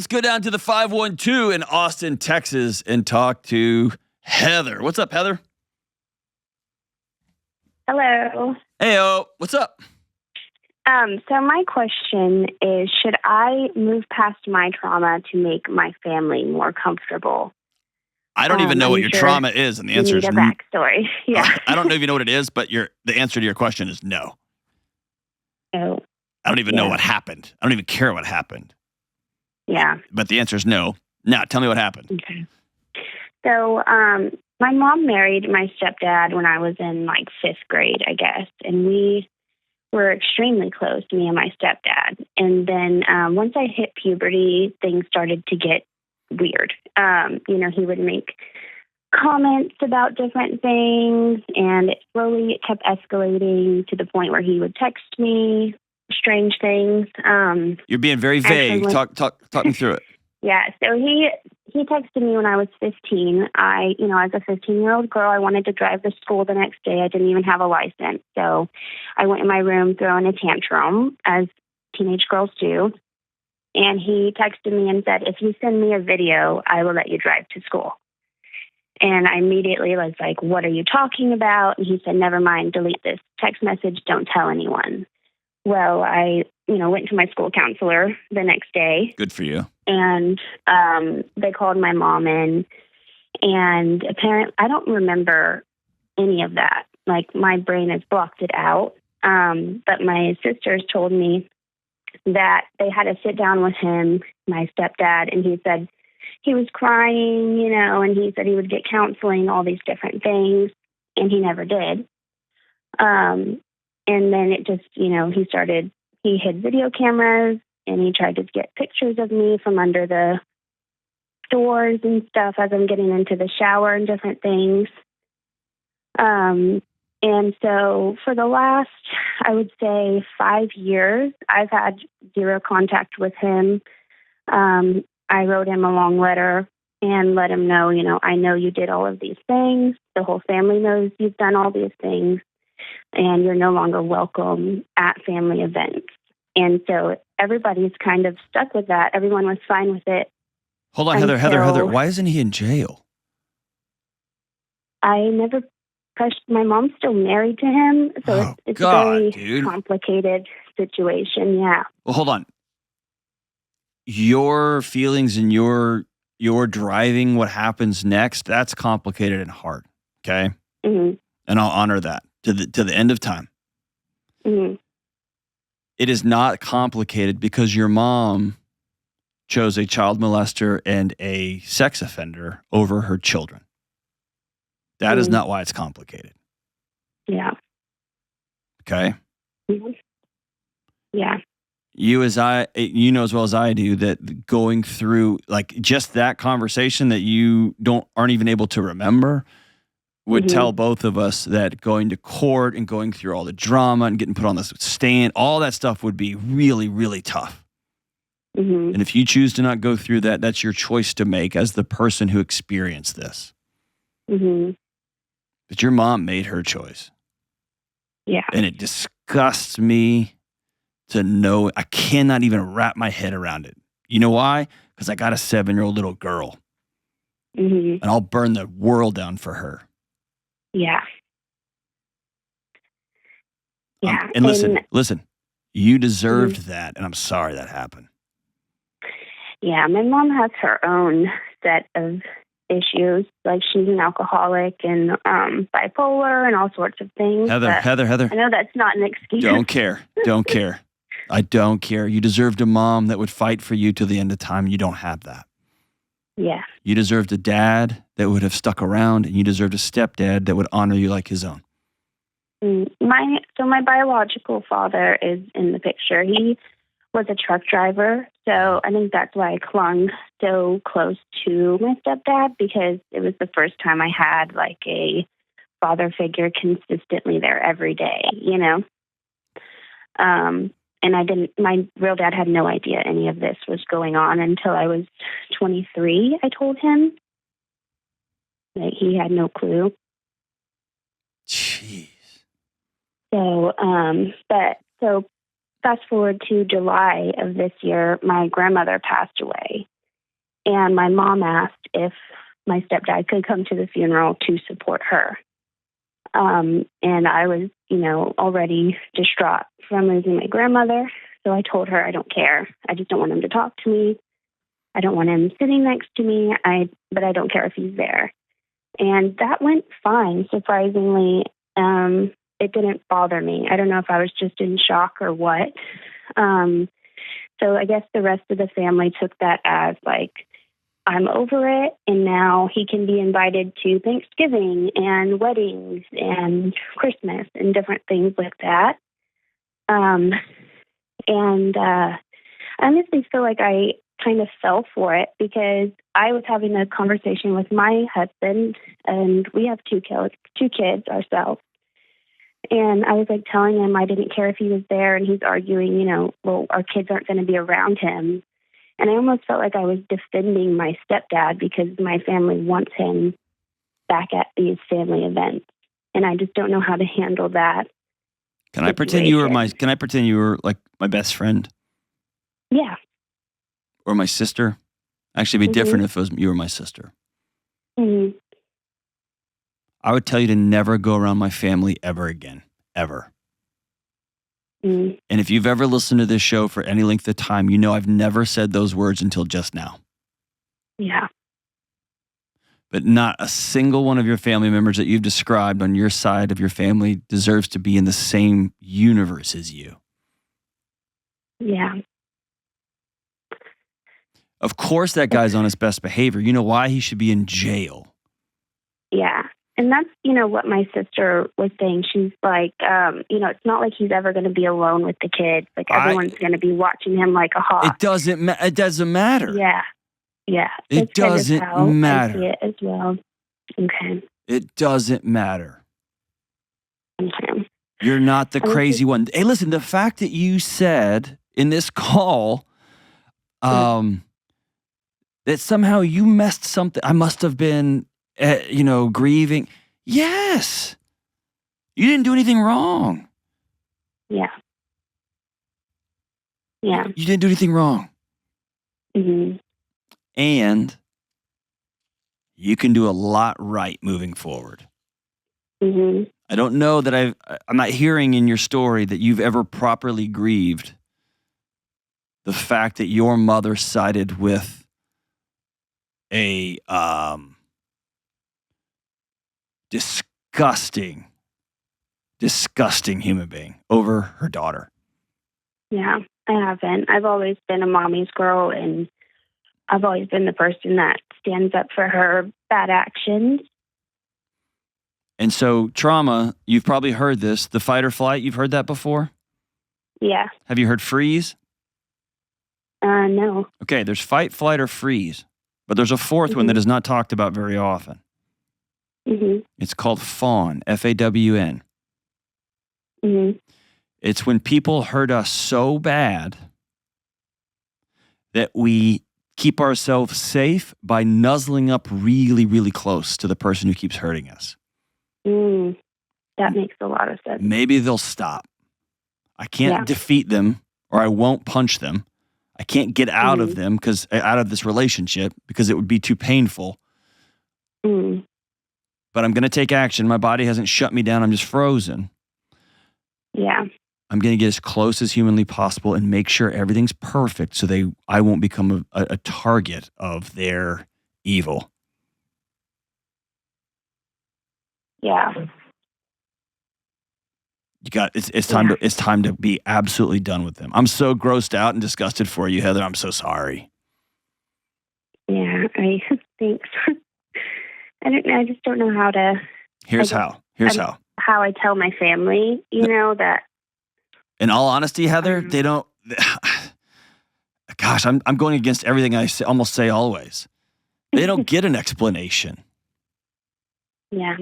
Let's go down to the 512 in Austin, Texas, and talk to Heather. What's up, Heather? Hello. Heyo, what's up? So my question is, should I move past my trauma to make my family more comfortable? I don't even know what your trauma is, and the answer is a backstory. Yeah. I don't know if you know what it is, but the answer to your question is no. Oh. I don't even know what happened. I don't even care what happened. Yeah. But the answer is no. Now, tell me what happened. Okay. So, my mom married my stepdad when I was in like 5th grade, I guess, and we were extremely close, me and my stepdad. And then once I hit puberty, things started to get weird. He would make comments about different things, and it kept escalating to the point where he would text me strange things. You're being very vague. Talk me through it. Yeah, so he texted me when I was 15. As a 15-year-old girl, I wanted to drive to school the next day. I didn't even have a license. So I went in my room throwing a tantrum, as teenage girls do. And he texted me and said, if you send me a video, I will let you drive to school. And I immediately was like, what are you talking about? And he said, never mind, delete this text message. Don't tell anyone. Well, I, went to my school counselor the next day. Good for you. And they called my mom in. And apparently, I don't remember any of that. Like, my brain has blocked it out. But my sisters told me that they had to sit down with him, my stepdad, and he said he was crying, and he said he would get counseling, all these different things, and he never did. And then it just, he hid video cameras, and he tried to get pictures of me from under the doors and stuff as I'm getting into the shower and different things. And so for the last, I would say 5 years, I've had zero contact with him. I wrote him a long letter and let him know, I know you did all of these things. The whole family knows you've done all these things, and you're no longer welcome at family events. And so everybody's kind of stuck with that. Everyone was fine with it. Hold on, Heather. Why isn't he in jail? I never pressed. My mom's still married to him, so it's a very complicated situation. Yeah. Well, hold on. Your feelings and your driving what happens next, that's complicated and hard. Okay. Mm-hmm. And I'll honor that to the end of time. Mm-hmm. It is not complicated because your mom chose a child molester and a sex offender over her children. That is not why it's complicated. Yeah. Okay. Mm-hmm. Yeah. You know as well as I do that going through like just that conversation that you aren't even able to remember would tell both of us that going to court and going through all the drama and getting put on the stand, all that stuff would be really, really tough. Mm-hmm. And if you choose to not go through that, that's your choice to make as the person who experienced this. Mm-hmm. But your mom made her choice. Yeah. And it disgusts me to know. I cannot even wrap my head around it. You know why? Because I got a 7-year-old little girl. Mm-hmm. And I'll burn the world down for her. Yeah. Yeah. And listen, you deserved that, and I'm sorry that happened. Yeah, my mom has her own set of issues. Like, she's an alcoholic and bipolar and all sorts of things. Heather. I know that's not an excuse. Don't care. I don't care. You deserved a mom that would fight for you to the end of time. You don't have that. Yeah. You deserved a dad that would have stuck around, and you deserved a stepdad that would honor you like his own. My biological father is in the picture. He was a truck driver, so I think that's why I clung so close to my stepdad, because it was the first time I had like a father figure consistently there every day, And my real dad had no idea any of this was going on until I was 23. I told him. Like, he had no clue. Jeez. So fast forward to July of this year, my grandmother passed away. And my mom asked if my stepdad could come to the funeral to support her. And I was, already distraught from losing my grandmother. So I told her, I don't care. I just don't want him to talk to me. I don't want him sitting next to me. But I don't care if he's there. And that went fine, surprisingly. It didn't bother me. I don't know if I was just in shock or what. So I guess the rest of the family took that as like, I'm over it, and now he can be invited to Thanksgiving and weddings and Christmas and different things like that. I honestly feel like I kind of fell for it because I was having a conversation with my husband, and we have two kids ourselves. And I was like telling him I didn't care if he was there, and he's arguing, well, our kids aren't going to be around him. And I almost felt like I was defending my stepdad because my family wants him back at these family events. And I just don't know how to handle that. Can I pretend you were like my best friend? Yeah. Or my sister? Actually, it'd be different if you were my sister. Mm-hmm. I would tell you to never go around my family ever again. Ever. Mm. And if you've ever listened to this show for any length of time, I've never said those words until just now. Yeah. But not a single one of your family members that you've described on your side of your family deserves to be in the same universe as you. Yeah. Of course that guy's on his best behavior. You know why? He should be in jail. Yeah. And that's, what my sister was saying. She's like, it's not like he's ever going to be alone with the kids. Like everyone's going to be watching him like a hawk. It doesn't matter. Yeah. Yeah. It doesn't matter. I see it as well. Okay. It doesn't matter. Okay. You're not the crazy one. Hey, listen, the fact that you said in this call that somehow you messed something, I must have been, grieving. Yes. You didn't do anything wrong. Yeah. Yeah. You didn't do anything wrong. Mm-hmm. And you can do a lot right moving forward. Mm-hmm. I don't know that I'm not hearing in your story that you've ever properly grieved the fact that your mother sided with a disgusting human being over her daughter. Yeah, I haven't. I've always been a mommy's girl, and I've always been the person that stands up for her bad actions. And so trauma, you've probably heard this, the fight or flight, you've heard that before? Yeah. Have you heard freeze? No. Okay, there's fight, flight, or freeze. But there's a fourth one that is not talked about very often. Mm-hmm. It's called fawn, F-A-W-N. Mm-hmm. It's when people hurt us so bad that we keep ourselves safe by nuzzling up really, really close to the person who keeps hurting us. That makes a lot of sense. Maybe they'll stop. I can't defeat them, or I won't punch them. I can't get out of them out of this relationship because it would be too painful. But I'm going to take action. My body hasn't shut me down. I'm just frozen. Yeah. I'm going to get as close as humanly possible and make sure everything's perfect so I won't become a target of their evil. Yeah. It's time to be absolutely done with them. I'm so grossed out and disgusted for you, Heather. I'm so sorry. Yeah, thanks. I just don't know how to. Here's how. How I tell my family, that. In all honesty, Heather, they don't. Gosh, I'm going against everything I almost say always. They don't get an explanation. Yeah.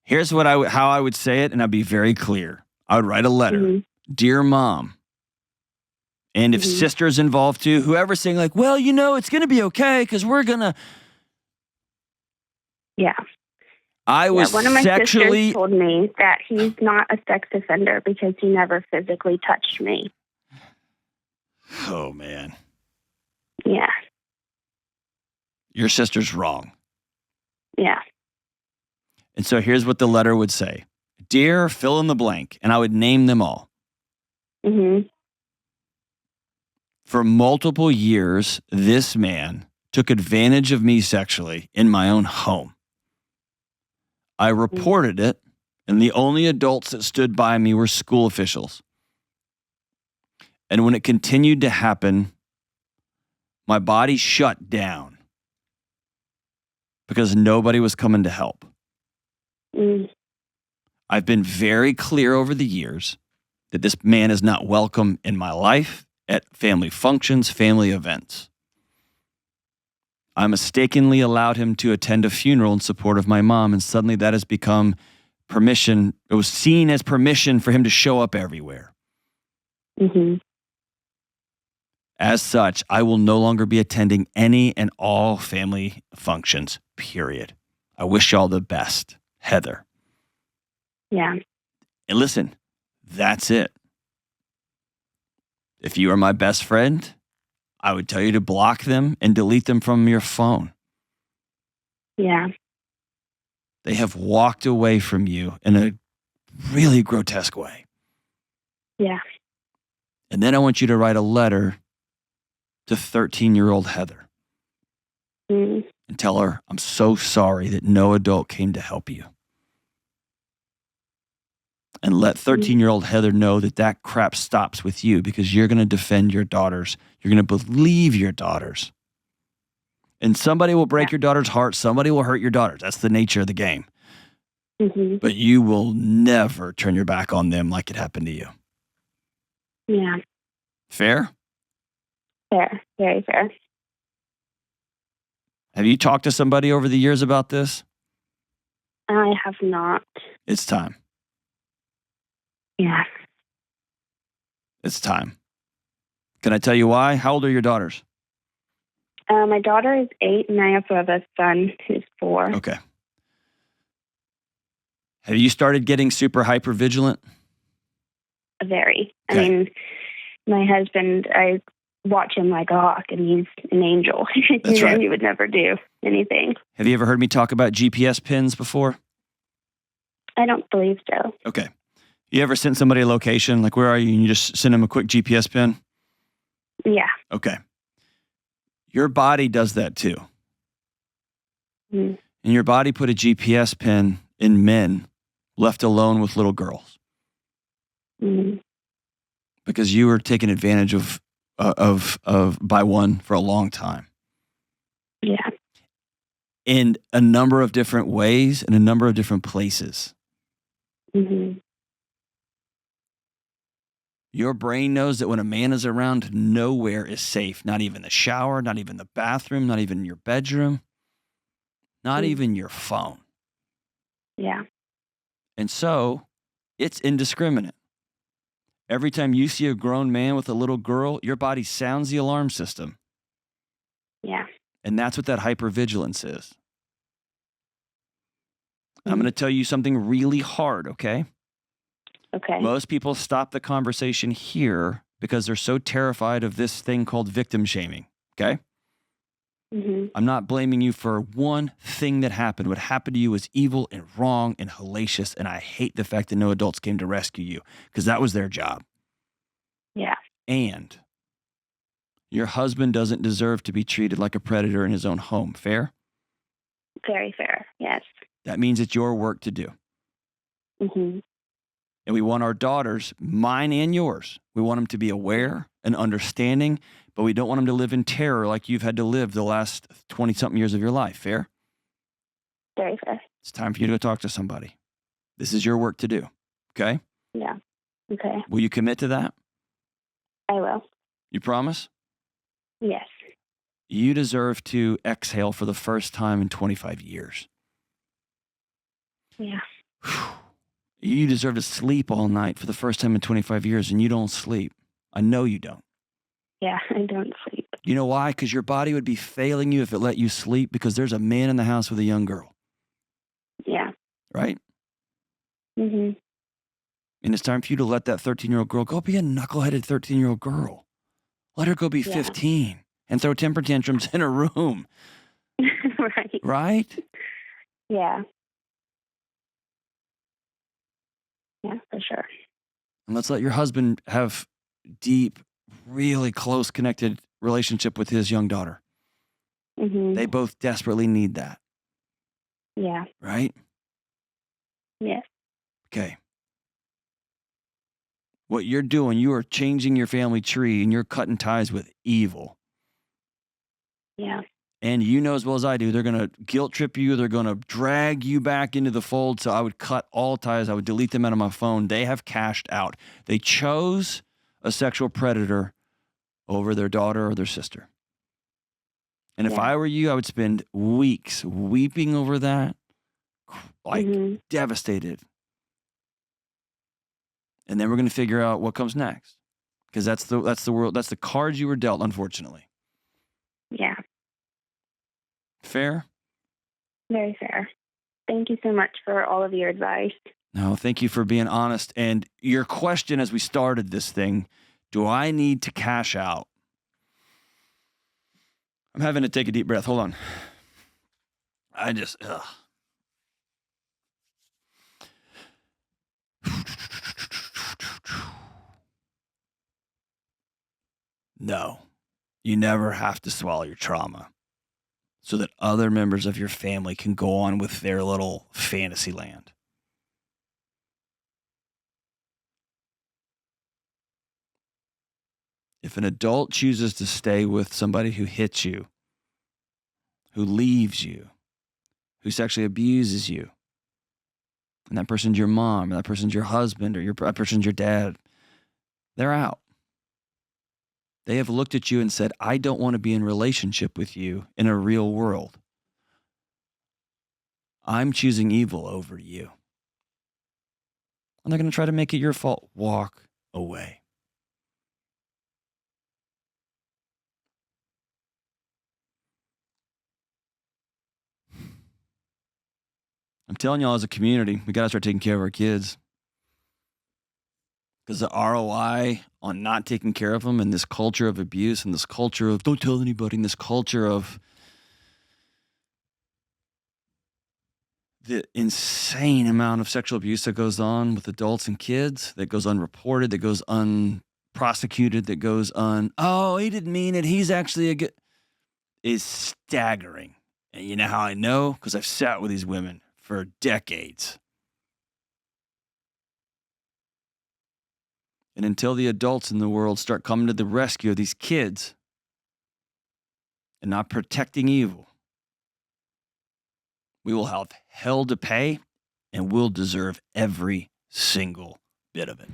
Here's how I would say it, and I'd be very clear. I would write a letter. Dear Mom. And if sister's involved too, whoever's saying like, well, it's going to be okay because we're going to. Yeah. One of my sisters told me that he's not a sex offender because he never physically touched me. Oh, man. Yeah. Your sister's wrong. Yeah. And so here's what the letter would say. Dear fill in the blank, and I would name them all. Mhm. For multiple years, this man took advantage of me sexually in my own home. I reported it, and the only adults that stood by me were school officials. And when it continued to happen, my body shut down because nobody was coming to help. Mm. I've been very clear over the years that this man is not welcome in my life, at family functions, family events. I mistakenly allowed him to attend a funeral in support of my mom, and suddenly that has become permission. It was seen as permission for him to show up everywhere. Mhm. As such, I will no longer be attending any and all family functions, period. I wish y'all the best. Heather. Yeah. And listen, that's it. If you are my best friend, I would tell you to block them and delete them from your phone. Yeah. They have walked away from you in a really grotesque way. Yeah. And then I want you to write a letter to 13-year-old Heather Mm. and tell her, I'm so sorry that no adult came to help you. And let 13-year-old Heather know that that crap stops with you because you're going to defend your daughters. You're going to believe your daughters. And somebody will break your daughter's heart. Somebody will hurt your daughters. That's the nature of the game. Mhm. But you will never turn your back on them like it happened to you. Yeah. Fair? Fair. Very fair. Have you talked to somebody over the years about this? I have not. It's time. Yeah. It's time. Can I tell you why? How old are your daughters? My daughter is 8, and I also have a son who's 4. Okay. Have you started getting super hyper vigilant? Very. Okay. I mean, my husband, I watch him like a hawk, and he's an angel. That's right. He would never do anything. Have you ever heard me talk about GPS pins before? I don't believe so. Okay. You ever sent somebody a location, like where are you, and you just send them a quick GPS pin? Yeah. Okay. Your body does that too. Mm. And your body put a GPS pin in men left alone with little girls Mm. because you were taken advantage of by one for a long time. Yeah. In a number of different ways, in a number of different places. Mhm. Your brain knows that when a man is around, nowhere is safe. Not even the shower, not even the bathroom, not even your bedroom, not even your phone. Yeah. And so it's indiscriminate. Every time you see a grown man with a little girl, your body sounds the alarm system. Yeah. And that's what that hypervigilance is. I'm going to tell you something really hard, okay? Okay. Most people stop the conversation here because they're so terrified of this thing called victim shaming, okay? Mhm. I'm not blaming you for one thing that happened. What happened to you was evil and wrong and hellacious, and I hate the fact that no adults came to rescue you because that was their job. Yeah. And your husband doesn't deserve to be treated like a predator in his own home. Fair? Very fair. Yes. That means it's your work to do. Mhm. And we want our daughters, mine and yours, we want them to be aware and understanding, but we don't want them to live in terror like you've had to live the last 20-something years of your life. Fair? Very fair. It's time for you to go talk to somebody. This is your work to do. Okay? Yeah. Okay. Will you commit to that? I will. You promise? Yes. You deserve to exhale for the first time in 25 years. Yeah. You deserve to sleep all night for the first time in 25 years, and you don't sleep. I know you don't. Yeah. I don't sleep. You know why? Because your body would be failing you if it let you sleep because there's a man in the house with a young girl. Yeah. Right? Mhm. And it's time for you to let that 13-year-old girl go be a knuckleheaded 13-year-old girl. Let her go be 15 and throw temper tantrums in her room. Right. Right? Yeah. Yeah, for sure. And let's let your husband have deep, really close connected relationship with his young daughter. Mm-hmm. They both desperately need that. Yeah. Right? Yes. Okay. What you're doing, you are changing your family tree and you're cutting ties with evil. Yeah. And you know as well as I do, they're going to guilt trip you. They're going to drag you back into the fold. So I would cut all ties. I would delete them out of my phone. They have cashed out. They chose a sexual predator over their daughter or their sister. And if I were you, I would spend weeks weeping over that, like devastated. And then we're going to figure out what comes next. Because that's the world, that's the cards you were dealt, unfortunately. Yeah. Fair? Very fair. Thank you so much for all of your advice. No, thank you for being honest. And your question as we started this thing, do I need to cash out? I'm having to take a deep breath. Hold on. No, you never have to swallow your trauma so that other members of your family can go on with their little fantasy land. If an adult chooses to stay with somebody who hits you, who leaves you, who sexually abuses you, and that person's your mom, and that person's your husband, or that person's your dad, they're out. They have looked at you and said, I don't want to be in relationship with you in a real world. I'm choosing evil over you. And they're going to try to make it your fault. Walk away. I'm telling y'all, as a community, we got to start taking care of our kids. Because the ROI on not taking care of them and this culture of abuse and this culture of don't tell anybody and this culture of the insane amount of sexual abuse that goes on with adults and kids, that goes unreported, that goes unprosecuted, that goes oh, he didn't mean it, he's actually a good, is staggering. And you know how I know? Because I've sat with these women for decades. And until the adults in the world start coming to the rescue of these kids and not protecting evil, we will have hell to pay and we'll deserve every single bit of it.